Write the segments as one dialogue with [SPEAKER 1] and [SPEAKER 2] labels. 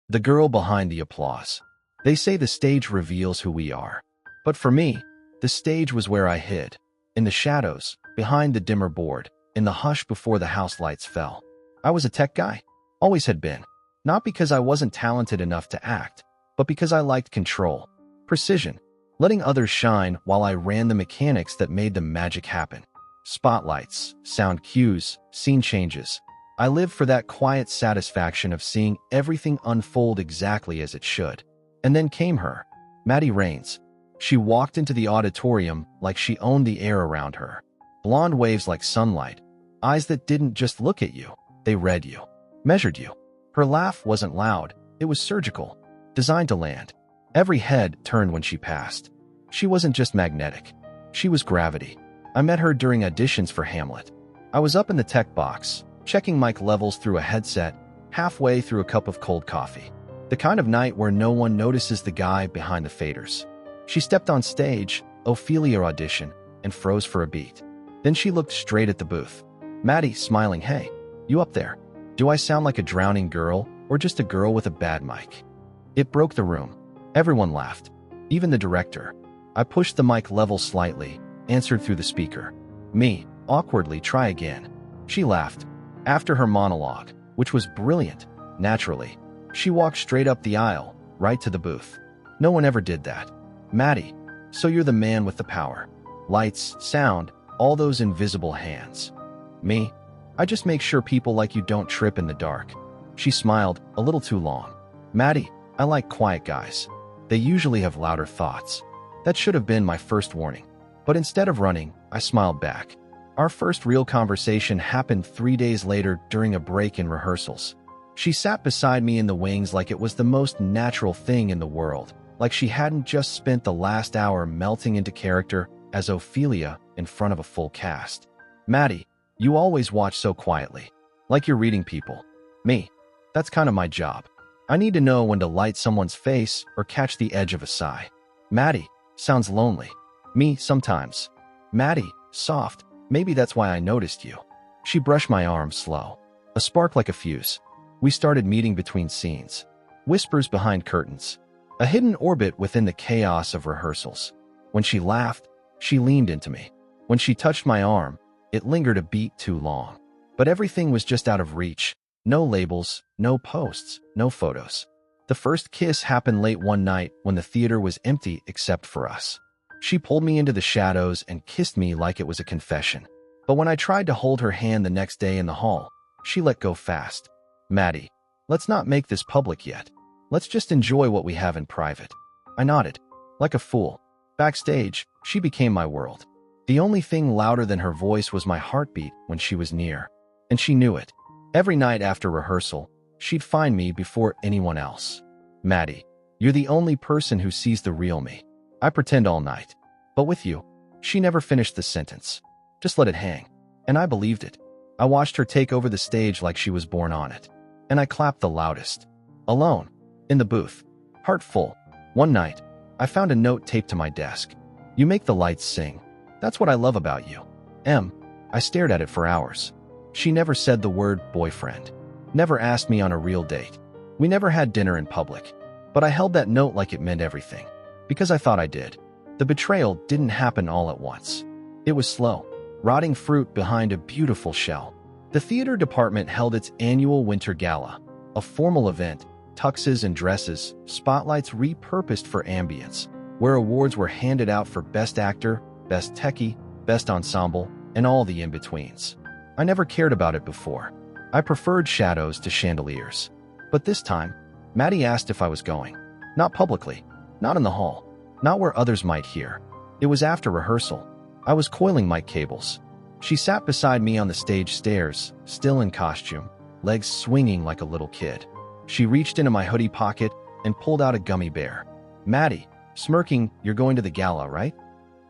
[SPEAKER 1] the girl behind the applause. They say the stage reveals who we are. But for me, the stage was where I hid. In the shadows, behind the dimmer board, in the hush before the house lights fell. I was a tech guy. Always had been. Not because I wasn't talented enough to act, but because I liked control, precision, letting others shine while I ran the mechanics that made the magic happen. Spotlights, sound cues, scene changes. I lived for that quiet satisfaction of seeing everything unfold exactly as it should. And then came her, Maddie Rains. She walked into the auditorium like she owned the air around her. Blonde waves like sunlight, eyes that didn't just look at you, they read you, measured you. Her laugh wasn't loud, it was surgical, designed to land. Every head turned when she passed. She wasn't just magnetic, she was gravity. I met her during auditions for Hamlet. I was up in the tech box, checking mic levels through a headset, halfway through a cup of cold coffee. The kind of night where no one notices the guy behind the faders. She stepped on stage, Ophelia audition, and froze for a beat. Then she looked straight at the booth. Maddie, smiling, "Hey, you up there? Do I sound like a drowning girl or just a girl with a bad mic?" It broke the room. Everyone laughed, even the director. I pushed the mic level slightly, answered through the speaker. Me, awkwardly, "Try again." She laughed. After her monologue, which was brilliant, naturally, she walked straight up the aisle, right to the booth. No one ever did that. "Maddie, so you're the man with the power. Lights, sound, all those invisible hands." Me, "I just make sure people like you don't trip in the dark." She smiled, a little too long. "Maddie, I like quiet guys. They usually have louder thoughts." That should have been my first warning. But instead of running, I smiled back. Our first real conversation happened 3 days later during a break in rehearsals. She sat beside me in the wings like it was the most natural thing in the world, like she hadn't just spent the last hour melting into character as Ophelia in front of a full cast. "Maddie, you always watch so quietly, like you're reading people." Me, "That's kind of my job. I need to know when to light someone's face or catch the edge of a sigh." Maddie, "Sounds lonely." Me, "Sometimes." Maddie, soft, "Maybe that's why I noticed you." She brushed my arm slow. A spark like a fuse. We started meeting between scenes. Whispers behind curtains. A hidden orbit within the chaos of rehearsals. When she laughed, she leaned into me. When she touched my arm, it lingered a beat too long. But everything was just out of reach. No labels, no posts, no photos. The first kiss happened late one night when the theater was empty except for us. She pulled me into the shadows and kissed me like it was a confession. But when I tried to hold her hand the next day in the hall, she let go fast. "Maddie, let's not make this public yet. Let's just enjoy what we have in private." I nodded. Like a fool. Backstage, she became my world. The only thing louder than her voice was my heartbeat when she was near. And she knew it. Every night after rehearsal, she'd find me before anyone else. "Maddie, you're the only person who sees the real me. I pretend all night. But with you," she never finished the sentence. Just let it hang. And I believed it. I watched her take over the stage like she was born on it. And I clapped the loudest. Alone. In the booth. Heart full. One night, I found a note taped to my desk. "You make the lights sing. That's what I love about you. M." I stared at it for hours. She never said the word boyfriend. Never asked me on a real date. We never had dinner in public. But I held that note like it meant everything. Because I thought I did. The betrayal didn't happen all at once. It was slow. Rotting fruit behind a beautiful shell. The theater department held its annual winter gala. A formal event, tuxes and dresses, spotlights repurposed for ambience, where awards were handed out for Best Actor, Best Techie, Best Ensemble, and all the in-betweens. I never cared about it before. I preferred shadows to chandeliers. But this time, Maddie asked if I was going. Not publicly. Not in the hall. Not where others might hear. It was after rehearsal. I was coiling mic cables. She sat beside me on the stage stairs, still in costume, legs swinging like a little kid. She reached into my hoodie pocket and pulled out a gummy bear. "Maddie," smirking, "you're going to the gala, right?"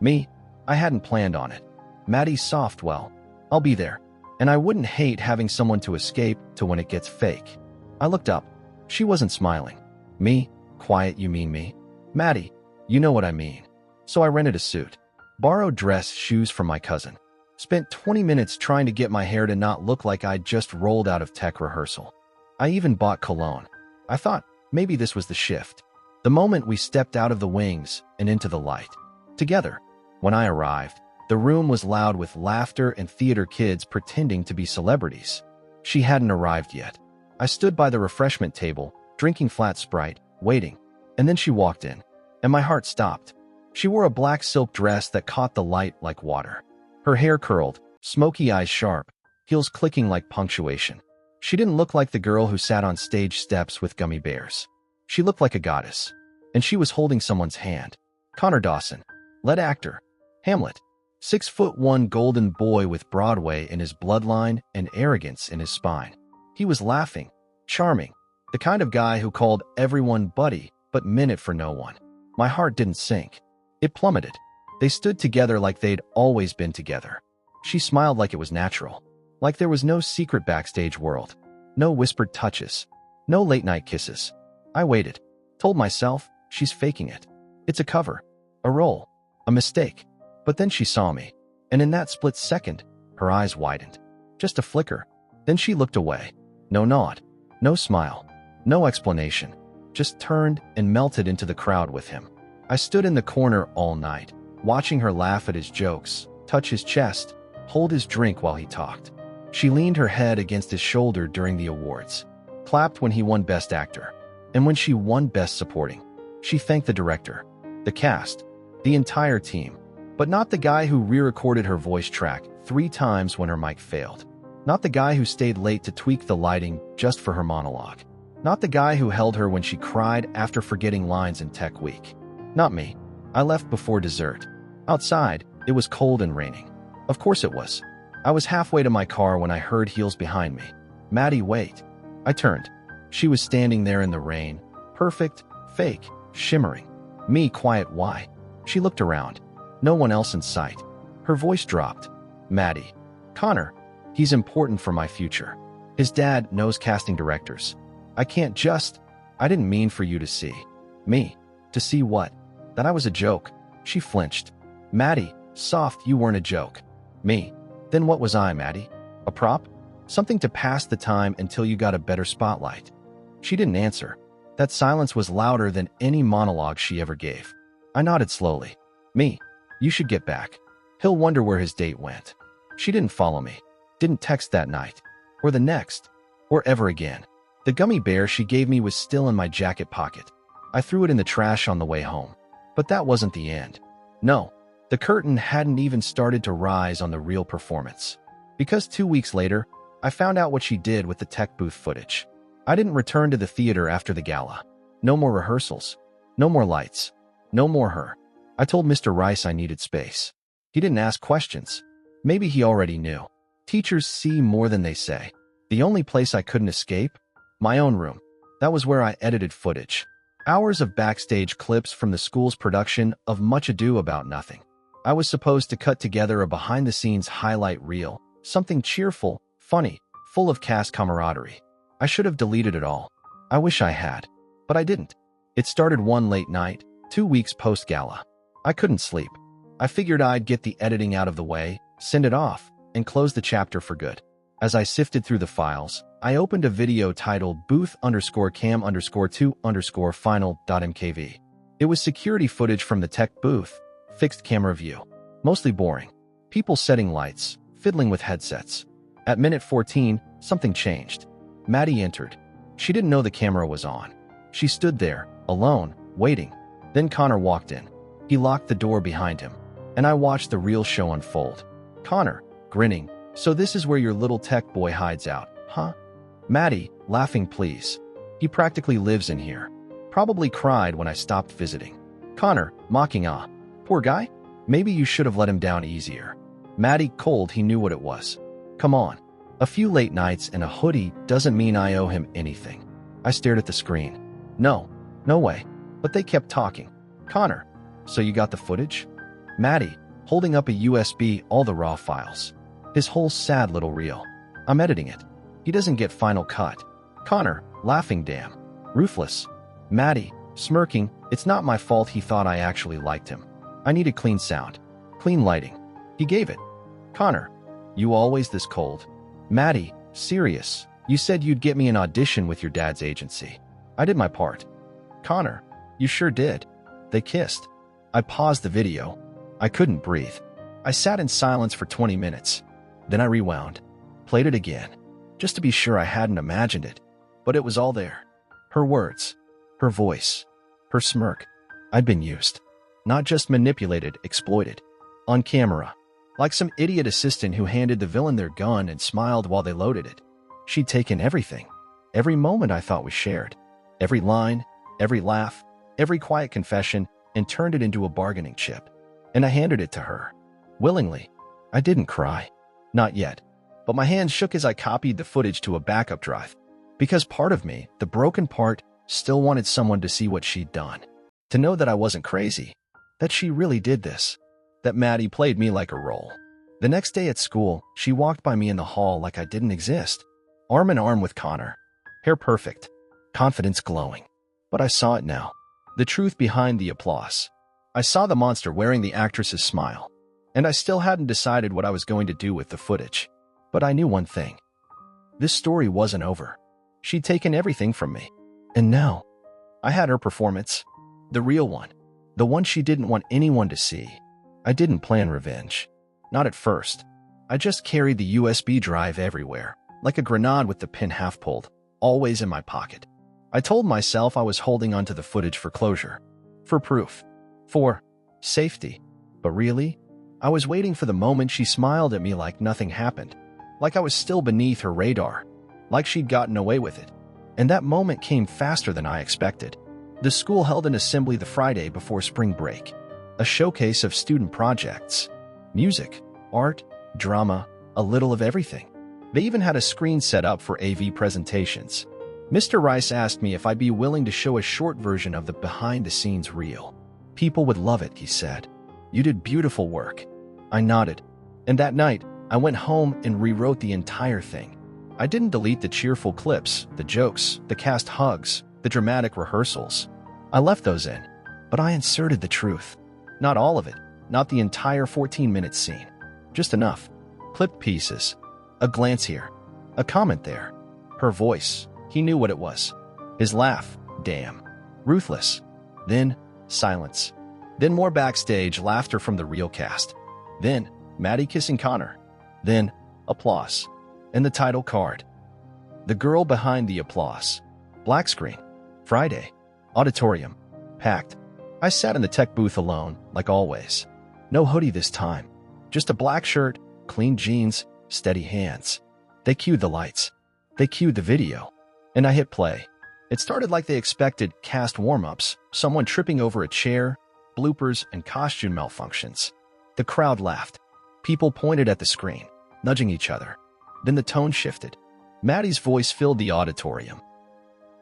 [SPEAKER 1] Me, I hadn't planned on it. Maddie soft, "Well, I'll be there. And I wouldn't hate having someone to escape to when it gets fake." I looked up. She wasn't smiling. Me, quiet, "You mean me?" "Maddie, you know what I mean." So I rented a suit. Borrowed dress shoes from my cousin. Spent 20 minutes trying to get my hair to not look like I'd just rolled out of tech rehearsal. I even bought cologne. I thought, maybe this was the shift. The moment we stepped out of the wings and into the light. Together. When I arrived, the room was loud with laughter and theater kids pretending to be celebrities. She hadn't arrived yet. I stood by the refreshment table, drinking flat Sprite, waiting. And then she walked in. And my heart stopped. She wore a black silk dress that caught the light like water. Her hair curled, smoky eyes sharp, heels clicking like punctuation. She didn't look like the girl who sat on stage steps with gummy bears. She looked like a goddess. And she was holding someone's hand. Connor Dawson. Lead actor. Hamlet. 6'1" golden boy with Broadway in his bloodline and arrogance in his spine. He was laughing, charming, the kind of guy who called everyone buddy but meant it for no one. My heart didn't sink. It plummeted. They stood together like they'd always been together. She smiled like it was natural, like there was no secret backstage world, no whispered touches, no late-night kisses. I waited, told myself, she's faking it. It's a cover, a role, a mistake. But then she saw me, and in that split second, her eyes widened. Just a flicker. Then she looked away. No nod, no smile, no explanation. Just turned and melted into the crowd with him. I stood in the corner all night, watching her laugh at his jokes, touch his chest, hold his drink while he talked. She leaned her head against his shoulder during the awards, clapped when he won Best Actor, and when she won Best Supporting. She thanked the director, the cast, the entire team. But not the guy who re-recorded her voice track 3 times when her mic failed. Not the guy who stayed late to tweak the lighting just for her monologue. Not the guy who held her when she cried after forgetting lines in Tech Week. Not me. I left before dessert. Outside, it was cold and raining. Of course it was. I was halfway to my car when I heard heels behind me. Maddie, wait. I turned. She was standing there in the rain. Perfect, fake, shimmering. Me, quiet, why? She looked around. No one else in sight. Her voice dropped. Maddie. Connor. He's important for my future. His dad knows casting directors. I didn't mean for you to see. Me. To see what? That I was a joke. She flinched. Maddie, soft, you weren't a joke. Me. Then what was I, Maddie? A prop? Something to pass the time until you got a better spotlight. She didn't answer. That silence was louder than any monologue she ever gave. I nodded slowly. Me. You should get back. He'll wonder where his date went. She didn't follow me. Didn't text that night. Or the next. Or ever again. The gummy bear she gave me was still in my jacket pocket. I threw it in the trash on the way home. But that wasn't the end. No. The curtain hadn't even started to rise on the real performance. Because 2 weeks later, I found out what she did with the tech booth footage. I didn't return to the theater after the gala. No more rehearsals. No more lights. No more her. I told Mr. Rice I needed space. He didn't ask questions. Maybe he already knew. Teachers see more than they say. The only place I couldn't escape? My own room. That was where I edited footage. Hours of backstage clips from the school's production of Much Ado About Nothing. I was supposed to cut together a behind-the-scenes highlight reel, something cheerful, funny, full of cast camaraderie. I should have deleted it all. I wish I had. But I didn't. It started one late night, 2 weeks post-gala. I couldn't sleep. I figured I'd get the editing out of the way, send it off, and close the chapter for good. As I sifted through the files, I opened a video titled booth_cam_2_final.mkv. It was security footage from the tech booth, fixed camera view. Mostly boring. People setting lights, fiddling with headsets. At minute 14, something changed. Maddie entered. She didn't know the camera was on. She stood there, alone, waiting. Then Connor walked in. He locked the door behind him, and I watched the real show unfold. Connor, grinning. So this is where your little tech boy hides out, huh? Maddie, laughing please. He practically lives in here. Probably cried when I stopped visiting. Connor, mocking poor guy? Maybe you should have let him down easier. Maddie, cold, he knew what it was. Come on. A few late nights and a hoodie doesn't mean I owe him anything. I stared at the screen. No way. But they kept talking. Connor, so you got the footage? Maddie, holding up a USB, all the raw files. His whole sad little reel. I'm editing it. He doesn't get final cut. Connor, laughing, damn. Ruthless. Maddie, smirking, it's not my fault he thought I actually liked him. I needed clean sound. Clean lighting. He gave it. Connor, you always this cold? Maddie, serious. You said you'd get me an audition with your dad's agency. I did my part. Connor, you sure did. They kissed. I paused the video. I couldn't breathe. I sat in silence for 20 minutes. Then I rewound, played it again, just to be sure I hadn't imagined it. But it was all there. Her words, her voice, her smirk. I'd been used. Not just manipulated, exploited. On camera. Like some idiot assistant who handed the villain their gun and smiled while they loaded it. She'd taken everything. Every moment I thought we shared. Every line, every laugh, every quiet confession, and turned it into a bargaining chip. And I handed it to her. Willingly. I didn't cry. Not yet. But my hands shook as I copied the footage to a backup drive. Because part of me, the broken part, still wanted someone to see what she'd done. To know that I wasn't crazy. That she really did this. That Maddie played me like a role. The next day at school, she walked by me in the hall like I didn't exist. Arm in arm with Connor. Hair perfect. Confidence glowing. But I saw it now. The truth behind the applause. I saw the monster wearing the actress's smile. And I still hadn't decided what I was going to do with the footage. But I knew one thing. This story wasn't over. She'd taken everything from me. And now, I had her performance. The real one. The one she didn't want anyone to see. I didn't plan revenge. Not at first. I just carried the USB drive everywhere, like a grenade with the pin half pulled, always in my pocket. I told myself I was holding onto the footage for closure. For proof. For safety. But really, I was waiting for the moment she smiled at me like nothing happened. Like I was still beneath her radar. Like she'd gotten away with it. And that moment came faster than I expected. The school held an assembly the Friday before spring break. A showcase of student projects. Music, art, drama, a little of everything. They even had a screen set up for AV presentations. Mr. Rice asked me if I'd be willing to show a short version of the behind-the-scenes reel. People would love it, he said. You did beautiful work. I nodded. And that night, I went home and rewrote the entire thing. I didn't delete the cheerful clips, the jokes, the cast hugs, the dramatic rehearsals. I left those in, but I inserted the truth. Not all of it, not the entire 14-minute scene. Just enough. Clipped pieces. A glance here. A comment there. Her voice. He knew what it was. His laugh. Damn. Ruthless. Then, silence. Then more backstage laughter from the real cast. Then, Maddie kissing Connor. Then, applause. And the title card. The girl behind the applause. Black screen. Friday. Auditorium. Packed. I sat in the tech booth alone, like always. No hoodie this time. Just a black shirt, clean jeans, steady hands. They cued the lights. They cued the video. And I hit play. It started like they expected, cast warm-ups, someone tripping over a chair, bloopers, and costume malfunctions. The crowd laughed. People pointed at the screen, nudging each other. Then the tone shifted. Maddie's voice filled the auditorium.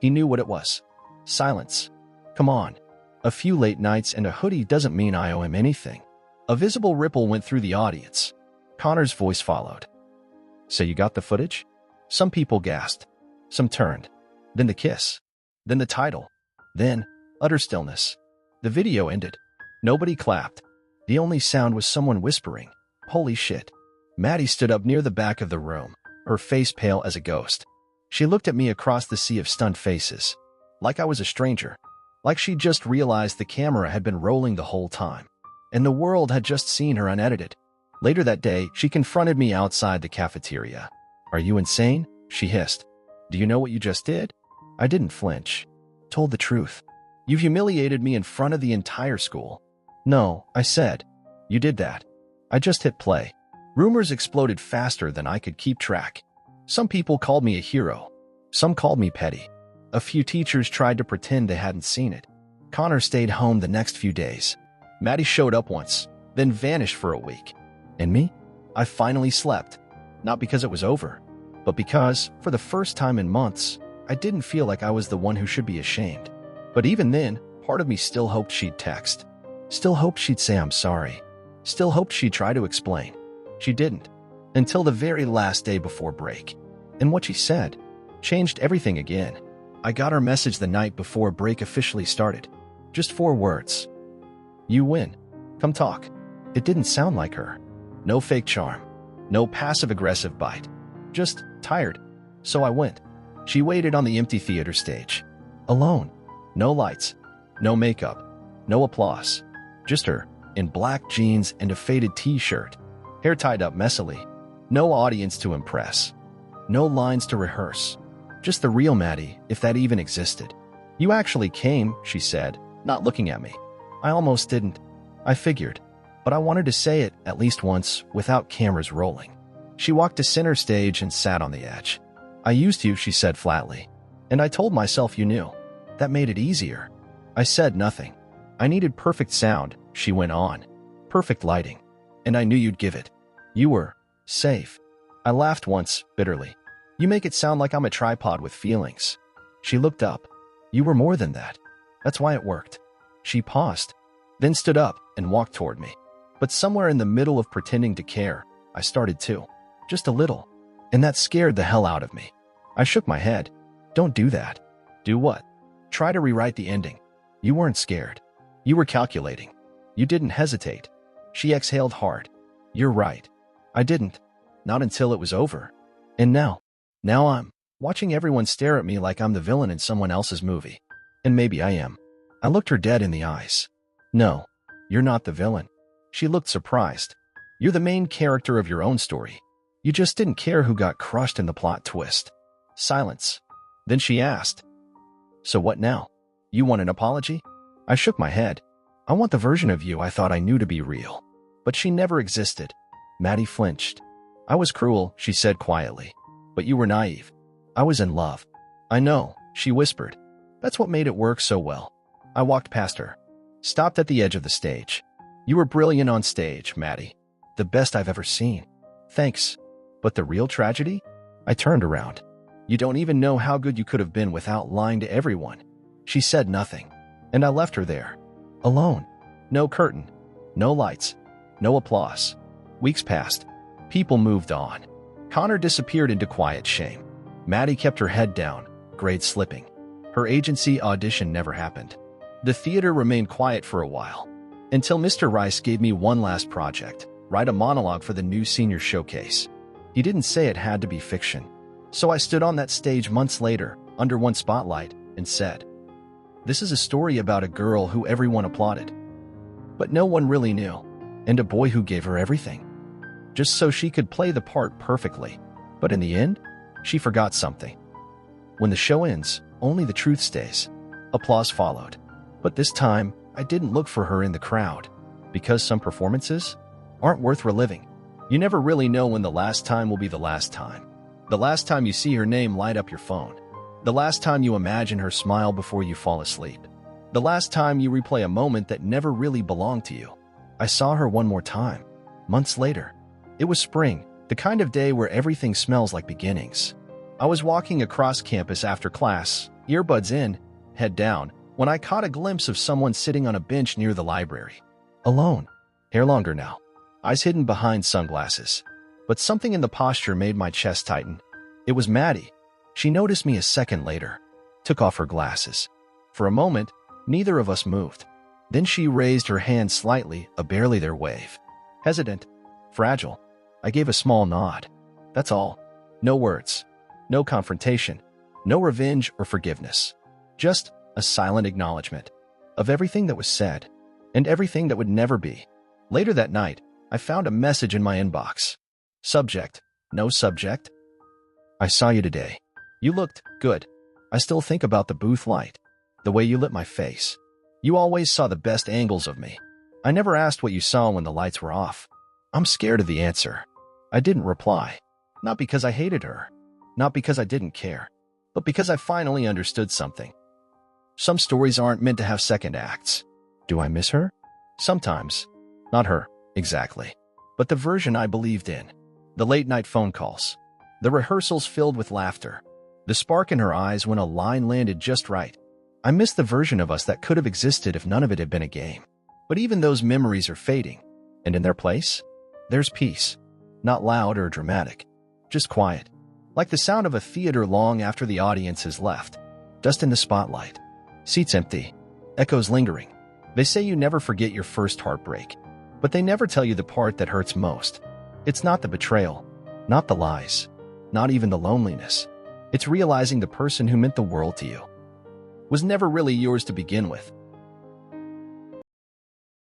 [SPEAKER 1] He knew what it was. Silence. Come on. A few late nights and a hoodie doesn't mean I owe him anything. A visible ripple went through the audience. Connor's voice followed. So you got the footage? Some people gasped. Some turned. Then the kiss. Then the title. Then, utter stillness. The video ended. Nobody clapped. The only sound was someone whispering, "Holy shit." Maddie stood up near the back of the room, her face pale as a ghost. She looked at me across the sea of stunned faces. Like I was a stranger. Like she just realized the camera had been rolling the whole time. And the world had just seen her unedited. Later that day, she confronted me outside the cafeteria. "Are you insane?" she hissed. "Do you know what you just did?" I didn't flinch. Told the truth. "You've humiliated me in front of the entire school." "No," I said. "You did that." I just hit play. Rumors exploded faster than I could keep track. Some people called me a hero. Some called me petty. A few teachers tried to pretend they hadn't seen it. Connor stayed home the next few days. Maddie showed up once, then vanished for a week. And me? I finally slept. Not because it was over, but because, for the first time in months, I didn't feel like I was the one who should be ashamed. But even then, part of me still hoped she'd text. Still hoped she'd say I'm sorry. Still hoped she'd try to explain. She didn't. Until the very last day before break. And what she said changed everything again. I got her message the night before break officially started. Just 4 words. "You win. Come talk." It didn't sound like her. No fake charm. No passive-aggressive bite. Just tired. So I went. She waited on the empty theater stage. Alone. No lights. No makeup. No applause. Just her, in black jeans and a faded t-shirt. Hair tied up messily. No audience to impress. No lines to rehearse. Just the real Maddie, if that even existed. "You actually came," she said, not looking at me. I almost didn't. I figured. But I wanted to say it at least once without cameras rolling. She walked to center stage and sat on the edge. "I used you," she said flatly. "And I told myself you knew. That made it easier." I said nothing. "I needed perfect sound," she went on. "Perfect lighting. And I knew you'd give it. You were safe." I laughed once, bitterly. "You make it sound like I'm a tripod with feelings." She looked up. "You were more than that. That's why it worked." She paused, then stood up and walked toward me. But somewhere in the middle of pretending to care, I started to. Just a little. And that scared the hell out of me. I shook my head. "Don't do that." "Do what?" "Try to rewrite the ending. You weren't scared. You were calculating. You didn't hesitate." She exhaled hard. "You're right. I didn't. Not until it was over. And now I'm watching everyone stare at me like I'm the villain in someone else's movie. And maybe I am." I looked her dead in the eyes. "No, you're not the villain." She looked surprised. "You're the main character of your own story. You just didn't care who got crushed in the plot twist." Silence. Then she asked, "So what now? You want an apology?" I shook my head. "I want the version of you I thought I knew to be real." But she never existed. Maddie flinched. "I was cruel," she said quietly. "But you were naive. I was in love." "I know," she whispered. "That's what made it work so well." I walked past her. Stopped at the edge of the stage. "You were brilliant on stage, Maddie. The best I've ever seen." "Thanks. But the real tragedy?" I turned around. "You don't even know how good you could have been without lying to everyone." She said nothing. And I left her there. Alone. No curtain. No lights. No applause. Weeks passed. People moved on. Connor disappeared into quiet shame. Maddie kept her head down, grades slipping. Her agency audition never happened. The theater remained quiet for a while. Until Mr. Rice gave me one last project, write a monologue for the new senior showcase. He didn't say it had to be fiction. So I stood on that stage months later, under one spotlight, and said, "This is a story about a girl who everyone applauded. But no one really knew, and a boy who gave her everything. Just so she could play the part perfectly. But in the end, she forgot something. When the show ends, only the truth stays." Applause followed. But this time, I didn't look for her in the crowd. Because some performances aren't worth reliving. You never really know when the last time will be the last time. The last time you see her name light up your phone. The last time you imagine her smile before you fall asleep. The last time you replay a moment that never really belonged to you. I saw her one more time, months later. It was spring, the kind of day where everything smells like beginnings. I was walking across campus after class, earbuds in, head down, when I caught a glimpse of someone sitting on a bench near the library. Alone. Hair longer now. Eyes hidden behind sunglasses. But something in the posture made my chest tighten. It was Maddie. She noticed me a second later. Took off her glasses. For a moment, neither of us moved. Then she raised her hand slightly, a barely there wave. Hesitant. Fragile. I gave a small nod. That's all. No words. No confrontation. No revenge or forgiveness. Just a silent acknowledgement of everything that was said and everything that would never be. Later that night, I found a message in my inbox. Subject. No subject. I saw you today. You looked good. I still think about the booth light. The way you lit my face. You always saw the best angles of me. I never asked what you saw when the lights were off. I'm scared of the answer. I didn't reply. Not because I hated her. Not because I didn't care. But because I finally understood something. Some stories aren't meant to have second acts. Do I miss her? Sometimes. Not her, exactly. But the version I believed in. The late-night phone calls. The rehearsals filled with laughter. The spark in her eyes when a line landed just right. I miss the version of us that could have existed if none of it had been a game. But even those memories are fading. And in their place, there's peace. Not loud or dramatic. Just quiet. Like the sound of a theater long after the audience has left. Dust in the spotlight. Seats empty. Echoes lingering. They say you never forget your first heartbreak. But they never tell you the part that hurts most. It's not the betrayal. Not the lies. Not even the loneliness. It's realizing the person who meant the world to you was never really yours to begin with.